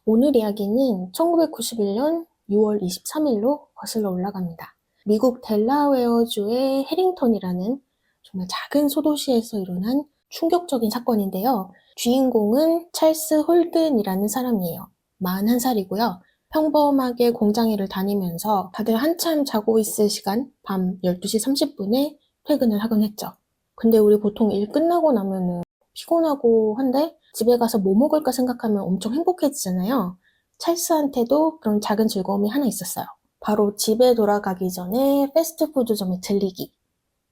오늘 이야기는 1991년 6월 23일로 거슬러 올라갑니다. 미국 델라웨어주의 해링턴이라는 정말 작은 소도시에서 일어난 충격적인 사건인데요. 주인공은 찰스 홀든이라는 사람이에요. 41살이고요. 평범하게 공장일을 다니면서 다들 한참 자고 있을 시간, 밤 12시 30분에 퇴근을 하곤 했죠. 근데 우리 보통 일 끝나고 나면은 피곤하고 한데 집에 가서 뭐 먹을까 생각하면 엄청 행복해지잖아요. 찰스한테도 그런 작은 즐거움이 하나 있었어요. 바로 집에 돌아가기 전에 패스트푸드점에 들리기.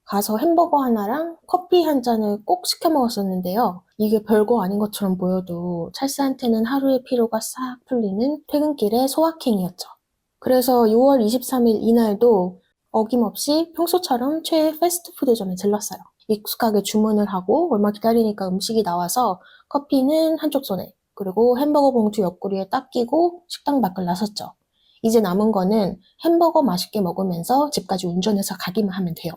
가서 햄버거 하나랑 커피 한 잔을 꼭 시켜 먹었었는데요. 이게 별거 아닌 것처럼 보여도 찰스한테는 하루의 피로가 싹 풀리는 퇴근길의 소확행이었죠. 그래서 6월 23일 이날도 어김없이 평소처럼 최애 패스트푸드점에 들렀어요. 익숙하게 주문을 하고 얼마 기다리니까 음식이 나와서 커피는 한쪽 손에, 그리고 햄버거 봉투 옆구리에 딱 끼고 식당 밖을 나섰죠. 이제 남은 거는 햄버거 맛있게 먹으면서 집까지 운전해서 가기만 하면 돼요.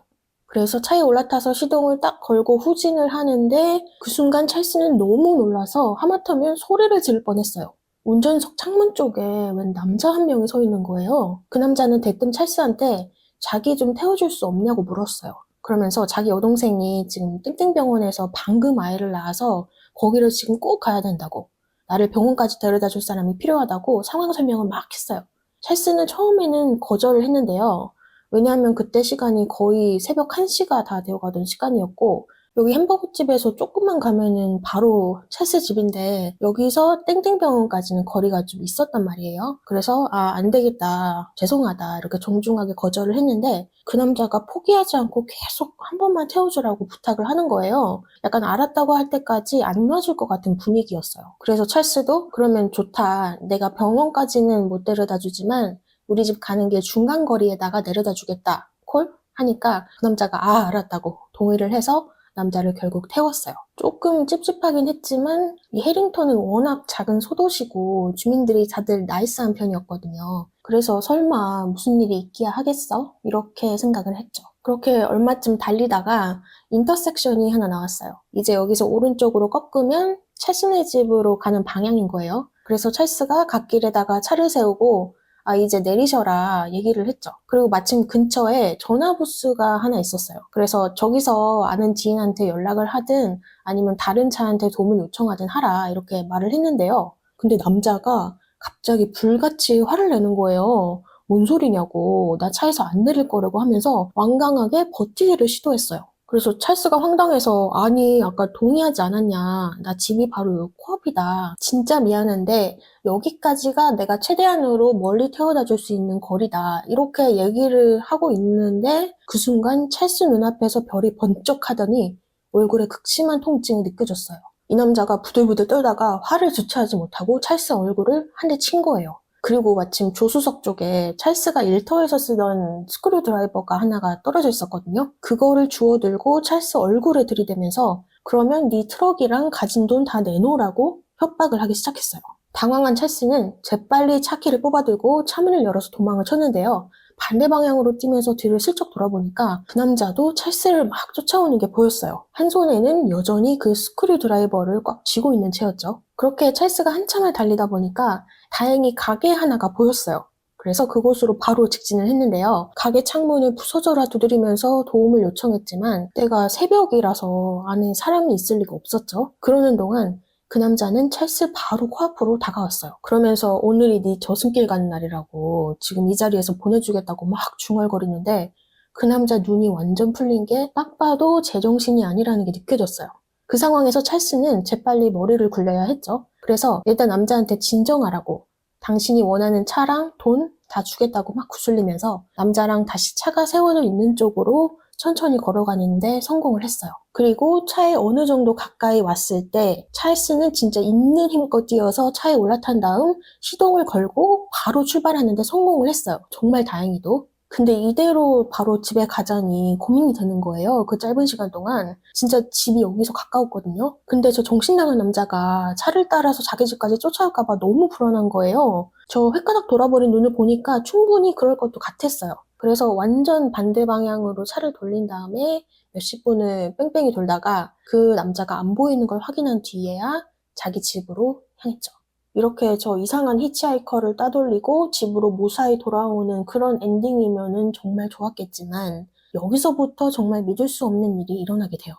그래서 차에 올라타서 시동을 딱 걸고 후진을 하는데 그 순간 찰스는 너무 놀라서 하마터면 소리를 지를 뻔했어요. 운전석 창문 쪽에 웬 남자 한 명이 서 있는 거예요. 그 남자는 대뜸 찰스한테 자기 좀 태워줄 수 없냐고 물었어요. 그러면서 자기 여동생이 지금 땡땡병원에서 방금 아이를 낳아서 거기를 지금 꼭 가야 된다고, 나를 병원까지 데려다 줄 사람이 필요하다고 상황 설명을 막 했어요. 찰스는 처음에는 거절을 했는데요. 왜냐하면 그때 시간이 거의 새벽 1시가 다 되어가던 시간이었고, 여기 햄버거집에서 조금만 가면은 바로 찰스 집인데 여기서 땡땡병원까지는 거리가 좀 있었단 말이에요. 그래서 안 되겠다, 죄송하다 이렇게 정중하게 거절을 했는데 그 남자가 포기하지 않고 계속 한 번만 태워주라고 부탁을 하는 거예요. 약간 알았다고 할 때까지 안 놔줄 것 같은 분위기였어요. 그래서 찰스도 그러면 좋다, 내가 병원까지는 못 데려다 주지만 우리 집 가는 길 중간 거리에다가 내려다 주겠다 콜? 하니까 그 남자가 알았다고 동의를 해서 남자를 결국 태웠어요. 조금 찝찝하긴 했지만 이 해링턴은 워낙 작은 소도시고 주민들이 다들 나이스한 편이었거든요. 그래서 설마 무슨 일이 있기야 하겠어? 이렇게 생각을 했죠. 그렇게 얼마쯤 달리다가 인터섹션이 하나 나왔어요. 이제 여기서 오른쪽으로 꺾으면 찰스네 집으로 가는 방향인 거예요. 그래서 찰스가 갓길에다가 차를 세우고 이제 내리셔라 얘기를 했죠. 그리고 마침 근처에 전화 부스가 하나 있었어요. 그래서 저기서 아는 지인한테 연락을 하든 아니면 다른 차한테 도움을 요청하든 하라 이렇게 말을 했는데요. 근데 남자가 갑자기 불같이 화를 내는 거예요. 뭔 소리냐고, 나 차에서 안 내릴 거라고 하면서 완강하게 버티기를 시도했어요. 그래서 찰스가 황당해서 아니 아까 동의하지 않았냐, 나 집이 바로 요 코앞이다, 진짜 미안한데 여기까지가 내가 최대한으로 멀리 태워다 줄 수 있는 거리다 이렇게 얘기를 하고 있는데 그 순간 찰스 눈앞에서 별이 번쩍하더니 얼굴에 극심한 통증이 느껴졌어요. 이 남자가 부들부들 떨다가 화를 주체하지 못하고 찰스 얼굴을 한 대 친 거예요. 그리고 마침 조수석 쪽에 찰스가 일터에서 쓰던 스크류 드라이버가 하나가 떨어져 있었거든요. 그거를 주워들고 찰스 얼굴에 들이대면서 그러면 네 트럭이랑 가진 돈 다 내놓으라고 협박을 하기 시작했어요. 당황한 찰스는 재빨리 차키를 뽑아들고 차문을 열어서 도망을 쳤는데요. 반대 방향으로 뛰면서 뒤를 슬쩍 돌아보니까 그 남자도 찰스를 막 쫓아오는 게 보였어요. 한 손에는 여전히 그 스크류 드라이버를 꽉 쥐고 있는 채였죠. 그렇게 찰스가 한참을 달리다 보니까 다행히 가게 하나가 보였어요. 그래서 그곳으로 바로 직진을 했는데요. 가게 창문을 부서져라 두드리면서 도움을 요청했지만 때가 새벽이라서 안에 사람이 있을 리가 없었죠. 그러는 동안 그 남자는 찰스 바로 코앞으로 다가왔어요. 그러면서 오늘이 네 저승길 가는 날이라고 지금 이 자리에서 보내주겠다고 막 중얼거리는데 그 남자 눈이 완전 풀린 게 딱 봐도 제정신이 아니라는 게 느껴졌어요. 그 상황에서 찰스는 재빨리 머리를 굴려야 했죠. 그래서 일단 남자한테 진정하라고, 당신이 원하는 차랑 돈 다 주겠다고 막 구슬리면서 남자랑 다시 차가 세워져 있는 쪽으로 천천히 걸어가는데 성공을 했어요. 그리고 차에 어느 정도 가까이 왔을 때 찰스는 진짜 있는 힘껏 뛰어서 차에 올라탄 다음 시동을 걸고 바로 출발하는데 성공을 했어요. 정말 다행히도. 근데 이대로 바로 집에 가자니 고민이 되는 거예요. 그 짧은 시간 동안. 진짜 집이 여기서 가까웠거든요. 근데 저 정신 나간 남자가 차를 따라서 자기 집까지 쫓아올까 봐 너무 불안한 거예요. 저 헷가닥 돌아버린 눈을 보니까 충분히 그럴 것도 같았어요. 그래서 완전 반대 방향으로 차를 돌린 다음에 몇십 분을 뺑뺑이 돌다가 그 남자가 안 보이는 걸 확인한 뒤에야 자기 집으로 향했죠. 이렇게 저 이상한 히치하이커를 따돌리고 집으로 무사히 돌아오는 그런 엔딩이면은 정말 좋았겠지만 여기서부터 정말 믿을 수 없는 일이 일어나게 돼요.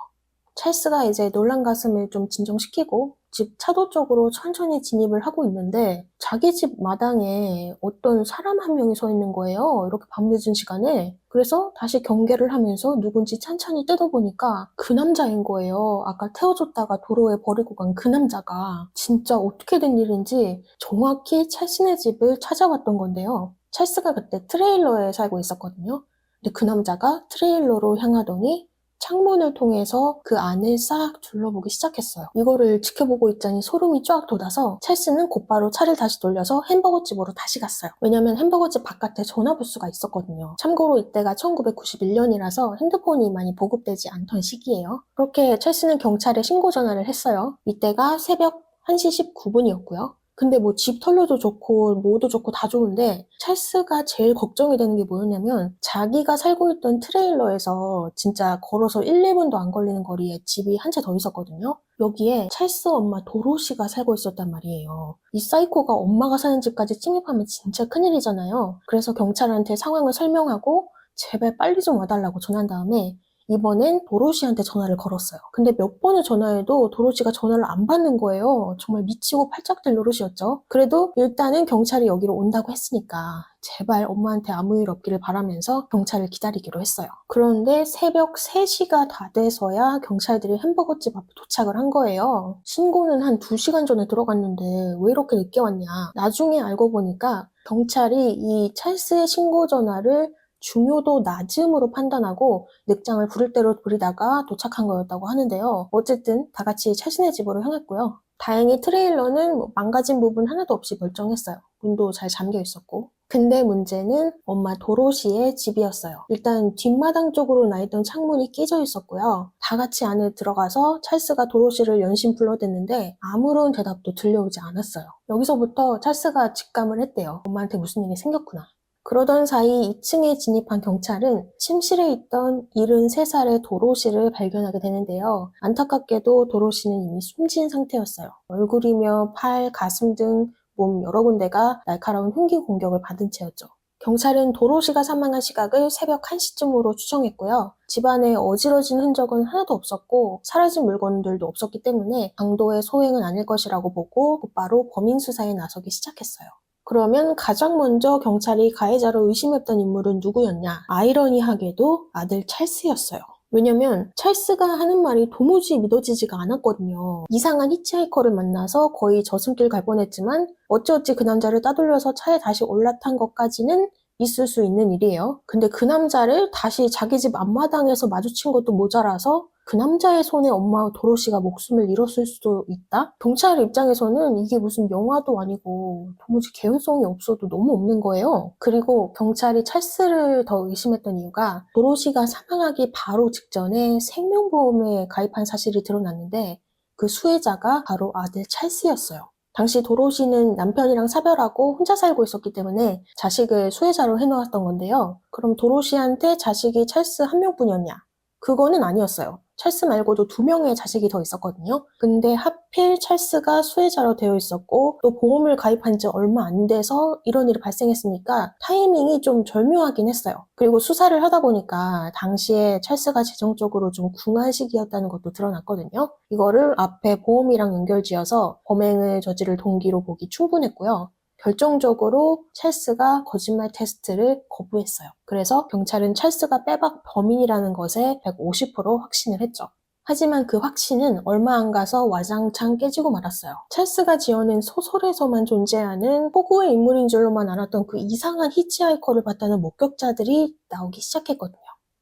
찰스가 이제 놀란 가슴을 좀 진정시키고 집 차도 쪽으로 천천히 진입을 하고 있는데 자기 집 마당에 어떤 사람 한 명이 서 있는 거예요. 이렇게 밤늦은 시간에. 그래서 다시 경계를 하면서 누군지 천천히 뜯어보니까 그 남자인 거예요. 아까 태워줬다가 도로에 버리고 간 그 남자가. 진짜 어떻게 된 일인지 정확히 찰스네 집을 찾아왔던 건데요. 찰스가 그때 트레일러에 살고 있었거든요. 근데 그 남자가 트레일러로 향하더니 창문을 통해서 그 안을 싹 둘러보기 시작했어요. 이거를 지켜보고 있자니 소름이 쫙 돋아서 찰스는 곧바로 차를 다시 돌려서 햄버거집으로 다시 갔어요. 왜냐면 햄버거집 바깥에 전화부스가 있었거든요. 참고로 이때가 1991년이라서 핸드폰이 많이 보급되지 않던 시기예요. 그렇게 찰스는 경찰에 신고 전화를 했어요. 이때가 새벽 1시 19분이었고요. 근데 뭐 집 털려도 좋고 뭐도 좋고 다 좋은데 찰스가 제일 걱정이 되는 게 뭐였냐면 자기가 살고 있던 트레일러에서 진짜 걸어서 1, 2분도 안 걸리는 거리에 집이 한 채 더 있었거든요. 여기에 찰스 엄마 도로시가 살고 있었단 말이에요. 이 사이코가 엄마가 사는 집까지 침입하면 진짜 큰일이잖아요. 그래서 경찰한테 상황을 설명하고 제발 빨리 좀 와달라고 전한 다음에 이번엔 도로시한테 전화를 걸었어요. 근데 몇 번을 전화해도 도로시가 전화를 안 받는 거예요. 정말 미치고 팔짝 뛸 노릇이었죠. 그래도 일단은 경찰이 여기로 온다고 했으니까 제발 엄마한테 아무 일 없기를 바라면서 경찰을 기다리기로 했어요. 그런데 새벽 3시가 다 돼서야 경찰들이 햄버거집 앞에 도착을 한 거예요. 신고는 한 2시간 전에 들어갔는데 왜 이렇게 늦게 왔냐. 나중에 알고 보니까 경찰이 이 찰스의 신고 전화를 중요도 낮음으로 판단하고 늑장을 부를 대로 부리다가 도착한 거였다고 하는데요. 어쨌든 다 같이 찰스네 집으로 향했고요. 다행히 트레일러는 망가진 부분 하나도 없이 멀쩡했어요. 문도 잘 잠겨 있었고. 근데 문제는 엄마 도로시의 집이었어요. 일단 뒷마당 쪽으로 나 있던 창문이 깨져 있었고요. 다 같이 안에 들어가서 찰스가 도로시를 연신 불러댔는데 아무런 대답도 들려오지 않았어요. 여기서부터 찰스가 직감을 했대요. 엄마한테 무슨 일이 생겼구나. 그러던 사이 2층에 진입한 경찰은 침실에 있던 73살의 도로시를 발견하게 되는데요. 안타깝게도 도로시는 이미 숨진 상태였어요. 얼굴이며 팔, 가슴 등 몸 여러 군데가 날카로운 흉기 공격을 받은 채였죠. 경찰은 도로시가 사망한 시각을 새벽 1시쯤으로 추정했고요. 집안에 어지러진 흔적은 하나도 없었고 사라진 물건들도 없었기 때문에 강도의 소행은 아닐 것이라고 보고 곧바로 범인 수사에 나서기 시작했어요. 그러면 가장 먼저 경찰이 가해자로 의심했던 인물은 누구였냐? 아이러니하게도 아들 찰스였어요. 왜냐면 찰스가 하는 말이 도무지 믿어지지가 않았거든요. 이상한 히치하이커를 만나서 거의 저승길 갈 뻔했지만 어찌어찌 그 남자를 따돌려서 차에 다시 올라탄 것까지는 있을 수 있는 일이에요. 근데 그 남자를 다시 자기 집 앞마당에서 마주친 것도 모자라서 그 남자의 손에 엄마 도로시가 목숨을 잃었을 수도 있다? 경찰 입장에서는 이게 무슨 영화도 아니고 도무지 개연성이 없어도 너무 없는 거예요. 그리고 경찰이 찰스를 더 의심했던 이유가 도로시가 사망하기 바로 직전에 생명보험에 가입한 사실이 드러났는데 그 수혜자가 바로 아들 찰스였어요. 당시 도로시는 남편이랑 사별하고 혼자 살고 있었기 때문에 자식을 수혜자로 해놓았던 건데요. 그럼 도로시한테 자식이 찰스 한 명뿐이었냐? 그거는 아니었어요. 찰스 말고도 2명의 자식이 더 있었거든요. 근데 하필 찰스가 수혜자로 되어 있었고 또 보험을 가입한 지 얼마 안 돼서 이런 일이 발생했으니까 타이밍이 좀 절묘하긴 했어요. 그리고 수사를 하다 보니까 당시에 찰스가 재정적으로 좀 궁한 시기였다는 것도 드러났거든요. 이거를 앞에 보험이랑 연결지어서 범행을 저지를 동기로 보기 충분했고요. 결정적으로 찰스가 거짓말 테스트를 거부했어요. 그래서 경찰은 찰스가 빼박 범인이라는 것에 150% 확신을 했죠. 하지만 그 확신은 얼마 안 가서 와장창 깨지고 말았어요. 찰스가 지어낸 소설에서만 존재하는 호구의 인물인 줄로만 알았던 그 이상한 히치하이커를 봤다는 목격자들이 나오기 시작했거든요.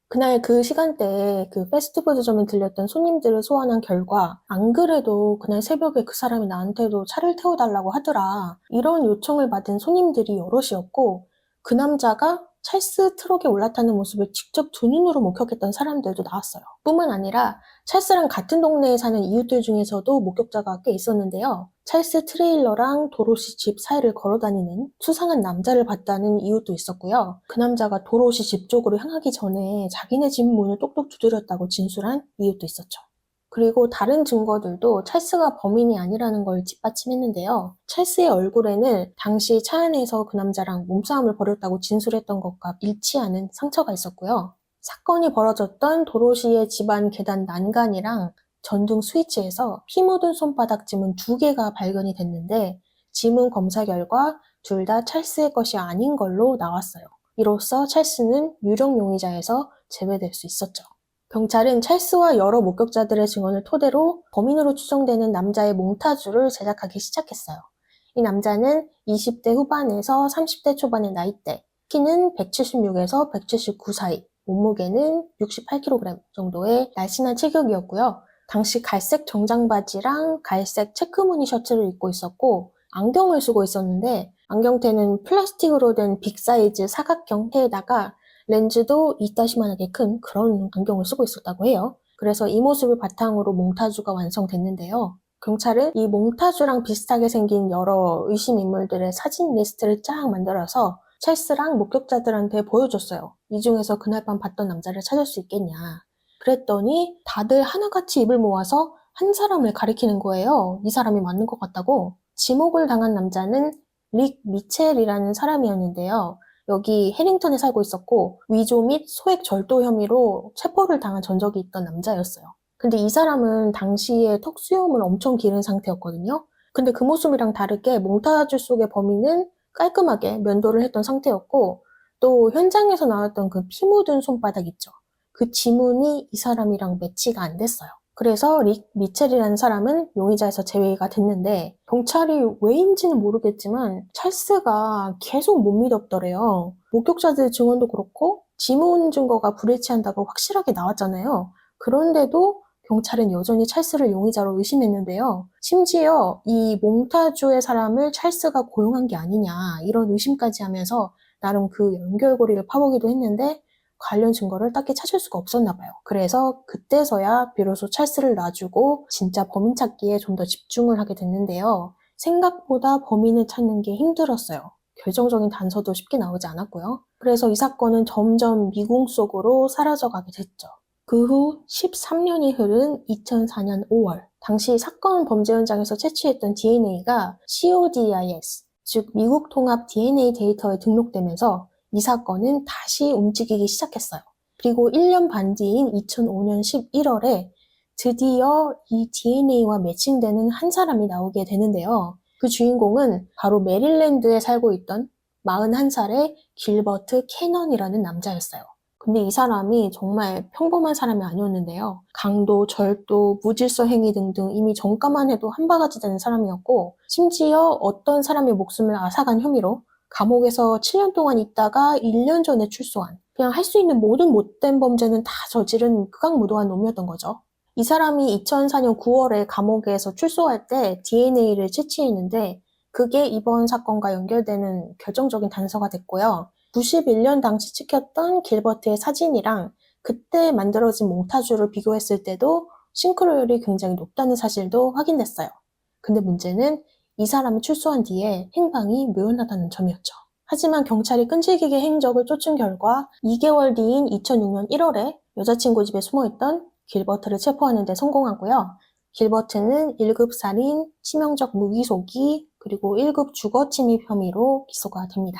그날 그 시간대에 그 패스트푸드점에 들렸던 손님들을 소환한 결과 안 그래도 그날 새벽에 그 사람이 나한테도 차를 태워달라고 하더라. 이런 요청을 받은 손님들이 여럿이었고 그 남자가 찰스 트럭에 올라타는 모습을 직접 두 눈으로 목격했던 사람들도 나왔어요. 뿐만 아니라 찰스랑 같은 동네에 사는 이웃들 중에서도 목격자가 꽤 있었는데요. 찰스 트레일러랑 도로시 집 사이를 걸어다니는 수상한 남자를 봤다는 이웃도 있었고요. 그 남자가 도로시 집 쪽으로 향하기 전에 자기네 집 문을 똑똑 두드렸다고 진술한 이웃도 있었죠. 그리고 다른 증거들도 찰스가 범인이 아니라는 걸 뒷받침했는데요. 찰스의 얼굴에는 당시 차 안에서 그 남자랑 몸싸움을 벌였다고 진술했던 것과 일치하는 상처가 있었고요. 사건이 벌어졌던 도로시의 집안 계단 난간이랑 전등 스위치에서 피 묻은 손바닥 지문 2개가 발견이 됐는데 지문 검사 결과 둘 다 찰스의 것이 아닌 걸로 나왔어요. 이로써 찰스는 유력 용의자에서 제외될 수 있었죠. 경찰은 찰스와 여러 목격자들의 증언을 토대로 범인으로 추정되는 남자의 몽타주를 제작하기 시작했어요. 이 남자는 20대 후반에서 30대 초반의 나이대, 키는 176에서 179 사이, 몸무게는 68kg 정도의 날씬한 체격이었고요. 당시 갈색 정장 바지랑 갈색 체크무늬 셔츠를 입고 있었고 안경을 쓰고 있었는데 안경테는 플라스틱으로 된 빅사이즈 사각형 테에다가 렌즈도 이따시만하게 큰 그런 안경을 쓰고 있었다고 해요. 그래서 이 모습을 바탕으로 몽타주가 완성됐는데요. 경찰은 이 몽타주랑 비슷하게 생긴 여러 의심 인물들의 사진 리스트를 쫙 만들어서 찰스랑 목격자들한테 보여줬어요. 이 중에서 그날 밤 봤던 남자를 찾을 수 있겠냐. 그랬더니 다들 하나같이 입을 모아서 한 사람을 가리키는 거예요. 이 사람이 맞는 것 같다고. 지목을 당한 남자는 릭 미첼이라는 사람이었는데요. 여기 해링턴에 살고 있었고 위조 및 소액 절도 혐의로 체포를 당한 전적이 있던 남자였어요. 근데 이 사람은 당시에 턱수염을 엄청 기른 상태였거든요. 근데 그 모습이랑 다르게 몽타주 속의 범인은 깔끔하게 면도를 했던 상태였고 또 현장에서 나왔던 그 피 묻은 손바닥 있죠. 그 지문이 이 사람이랑 매치가 안 됐어요. 그래서 릭 미첼이라는 사람은 용의자에서 제외가 됐는데 경찰이 왜인지는 모르겠지만 찰스가 계속 못 믿었더래요. 목격자들 증언도 그렇고 지문 증거가 불일치한다고 확실하게 나왔잖아요. 그런데도 경찰은 여전히 찰스를 용의자로 의심했는데요. 심지어 이 몽타주의 사람을 찰스가 고용한 게 아니냐 이런 의심까지 하면서 나름 그 연결고리를 파보기도 했는데 관련 증거를 딱히 찾을 수가 없었나 봐요. 그래서 그때서야 비로소 찰스를 놔주고 진짜 범인 찾기에 좀 더 집중을 하게 됐는데요. 생각보다 범인을 찾는 게 힘들었어요. 결정적인 단서도 쉽게 나오지 않았고요. 그래서 이 사건은 점점 미궁 속으로 사라져가게 됐죠. 그 후 13년이 흐른 2004년 5월, 당시 사건 범죄 현장에서 채취했던 DNA가 CODIS, 즉 미국 통합 DNA 데이터에 등록되면서 이 사건은 다시 움직이기 시작했어요. 그리고 1년 반 뒤인 2005년 11월에 드디어 이 DNA와 매칭되는 한 사람이 나오게 되는데요. 그 주인공은 바로 메릴랜드에 살고 있던 41살의 길버트 캐넌이라는 남자였어요. 근데 이 사람이 정말 평범한 사람이 아니었는데요. 강도, 절도, 무질서 행위 등등 이미 전과만 해도 한 바가지 되는 사람이었고 심지어 어떤 사람의 목숨을 앗아간 혐의로 감옥에서 7년 동안 있다가 1년 전에 출소한 그냥 할 수 있는 모든 못된 범죄는 다 저지른 극악무도한 놈이었던 거죠. 이 사람이 2004년 9월에 감옥에서 출소할 때 DNA를 채취했는데 그게 이번 사건과 연결되는 결정적인 단서가 됐고요. 91년 당시 찍혔던 길버트의 사진이랑 그때 만들어진 몽타주를 비교했을 때도 싱크로율이 굉장히 높다는 사실도 확인됐어요. 근데 문제는 이 사람이 출소한 뒤에 행방이 묘연하다는 점이었죠. 하지만 경찰이 끈질기게 행적을 쫓은 결과 2개월 뒤인 2006년 1월에 여자친구 집에 숨어있던 길버트를 체포하는 데 성공하고요. 길버트는 1급 살인, 치명적 무기속이, 그리고 1급 주거침입 혐의로 기소가 됩니다.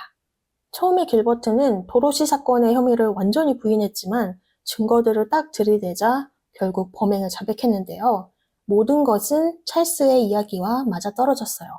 처음에 길버트는 도로시 사건의 혐의를 완전히 부인했지만 증거들을 딱 들이대자 결국 범행을 자백했는데요. 모든 것은 찰스의 이야기와 맞아떨어졌어요.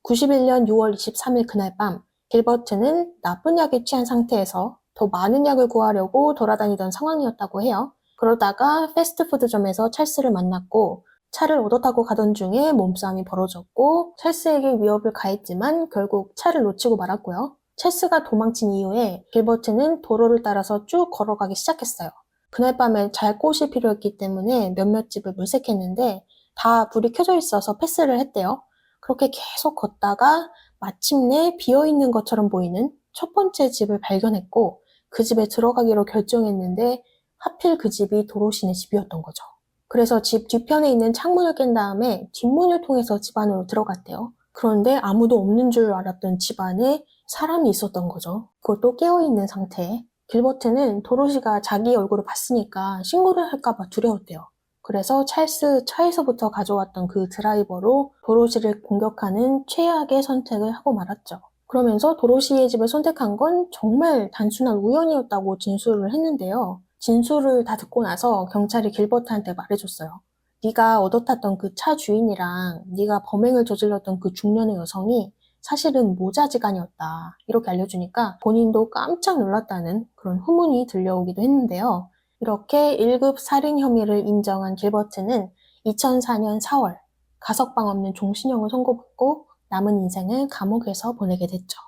91년 6월 23일 그날 밤 길버트는 나쁜 약에 취한 상태에서 더 많은 약을 구하려고 돌아다니던 상황이었다고 해요. 그러다가 패스트푸드점에서 찰스를 만났고 차를 얻어 타고 가던 중에 몸싸움이 벌어졌고 찰스에게 위협을 가했지만 결국 차를 놓치고 말았고요. 찰스가 도망친 이후에 길버트는 도로를 따라서 쭉 걸어가기 시작했어요. 그날 밤에 잘 곳이 필요했기 때문에 몇몇 집을 물색했는데 다 불이 켜져 있어서 패스를 했대요. 그렇게 계속 걷다가 마침내 비어있는 것처럼 보이는 첫 번째 집을 발견했고 그 집에 들어가기로 결정했는데 하필 그 집이 도로시네 집이었던 거죠. 그래서 집 뒤편에 있는 창문을 깬 다음에 뒷문을 통해서 집 안으로 들어갔대요. 그런데 아무도 없는 줄 알았던 집 안에 사람이 있었던 거죠. 그것도 깨어있는 상태에. 길버트는 도로시가 자기 얼굴을 봤으니까 신고를 할까봐 두려웠대요. 그래서 찰스 차에서부터 가져왔던 그 드라이버로 도로시를 공격하는 최악의 선택을 하고 말았죠. 그러면서 도로시의 집을 선택한 건 정말 단순한 우연이었다고 진술을 했는데요. 진술을 다 듣고 나서 경찰이 길버트한테 말해줬어요. 네가 얻어 탔던 그 차 주인이랑 네가 범행을 저질렀던 그 중년의 여성이 사실은 모자지간이었다. 이렇게 알려주니까 본인도 깜짝 놀랐다는 그런 후문이 들려오기도 했는데요. 이렇게 1급 살인 혐의를 인정한 길버트는 2004년 4월 가석방 없는 종신형을 선고받고 남은 인생을 감옥에서 보내게 됐죠.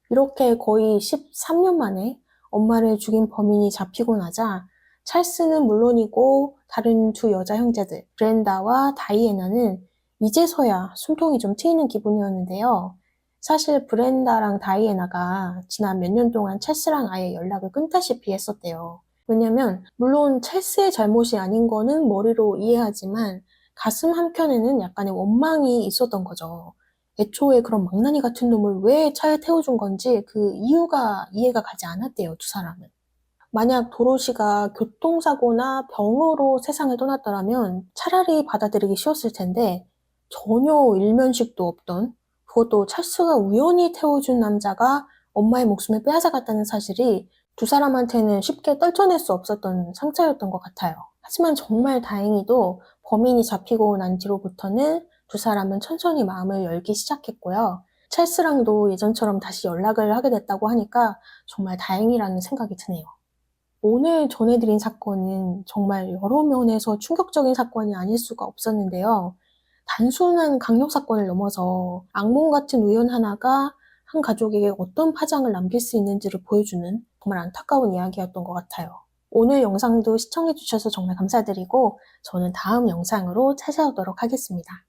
이렇게 거의 13년 만에 엄마를 죽인 범인이 잡히고 나자 찰스는 물론이고 다른 두 여자 형제들 브렌다와 다이애나는 이제서야 숨통이 좀 트이는 기분이었는데요. 사실 브렌다랑 다이애나가 지난 몇 년 동안 찰스랑 아예 연락을 끊다시피 했었대요. 왜냐면 물론 찰스의 잘못이 아닌 거는 머리로 이해하지만 가슴 한켠에는 약간의 원망이 있었던 거죠. 애초에 그런 망나니 같은 놈을 왜 차에 태워준 건지 그 이유가 이해가 가지 않았대요, 두 사람은. 만약 도로시가 교통사고나 병으로 세상을 떠났더라면 차라리 받아들이기 쉬웠을 텐데 전혀 일면식도 없던 그것도 찰스가 우연히 태워준 남자가 엄마의 목숨을 빼앗아갔다는 사실이 두 사람한테는 쉽게 떨쳐낼 수 없었던 상처였던 것 같아요. 하지만 정말 다행히도 범인이 잡히고 난 뒤로부터는 두 사람은 천천히 마음을 열기 시작했고요. 찰스랑도 예전처럼 다시 연락을 하게 됐다고 하니까 정말 다행이라는 생각이 드네요. 오늘 전해드린 사건은 정말 여러 면에서 충격적인 사건이 아닐 수가 없었는데요. 단순한 강력 사건을 넘어서 악몽 같은 우연 하나가 한 가족에게 어떤 파장을 남길 수 있는지를 보여주는 정말 안타까운 이야기였던 것 같아요. 오늘 영상도 시청해주셔서 정말 감사드리고 저는 다음 영상으로 찾아오도록 하겠습니다.